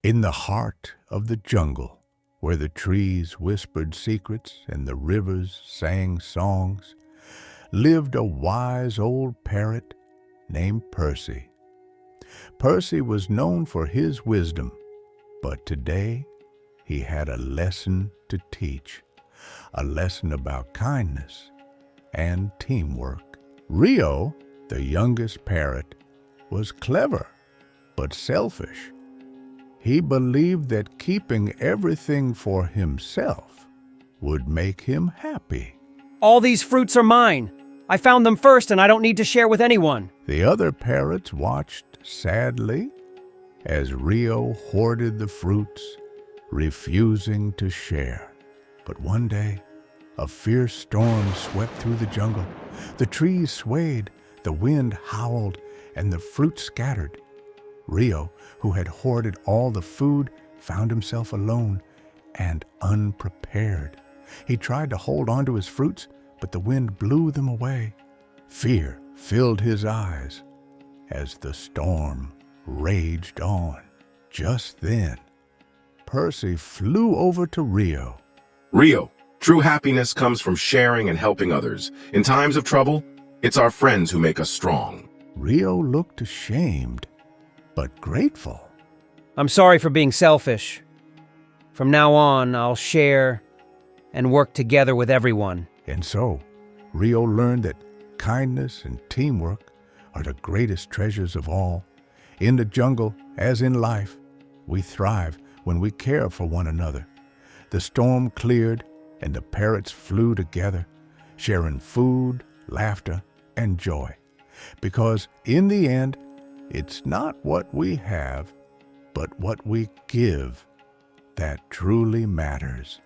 In the heart of the jungle, where the trees whispered secrets and the rivers sang songs, lived a wise old parrot named Percy. Percy was known for his wisdom, but today he had a lesson to teach, a lesson about kindness and teamwork. Rio, the youngest parrot, was clever but selfish. He believed that keeping everything for himself would make him happy. All these fruits are mine. I found them first and I don't need to share with anyone. The other parrots watched sadly as Rio hoarded the fruits, refusing to share. But one day, a fierce storm swept through the jungle. The trees swayed, the wind howled, and the fruit scattered. Rio, who had hoarded all the food, found himself alone and unprepared. He tried to hold on to his fruits, but the wind blew them away. Fear filled his eyes as the storm raged on. Just then, Percy flew over to Rio. Rio, true happiness comes from sharing and helping others. In times of trouble, it's our friends who make us strong. Rio looked ashamed, but grateful. I'm sorry for being selfish. From now on, I'll share and work together with everyone. And so, Rio learned that kindness and teamwork are the greatest treasures of all. In the jungle, as in life, we thrive when we care for one another. The storm cleared and the parrots flew together, sharing food, laughter, and joy. Because in the end, it's not what we have, but what we give that truly matters.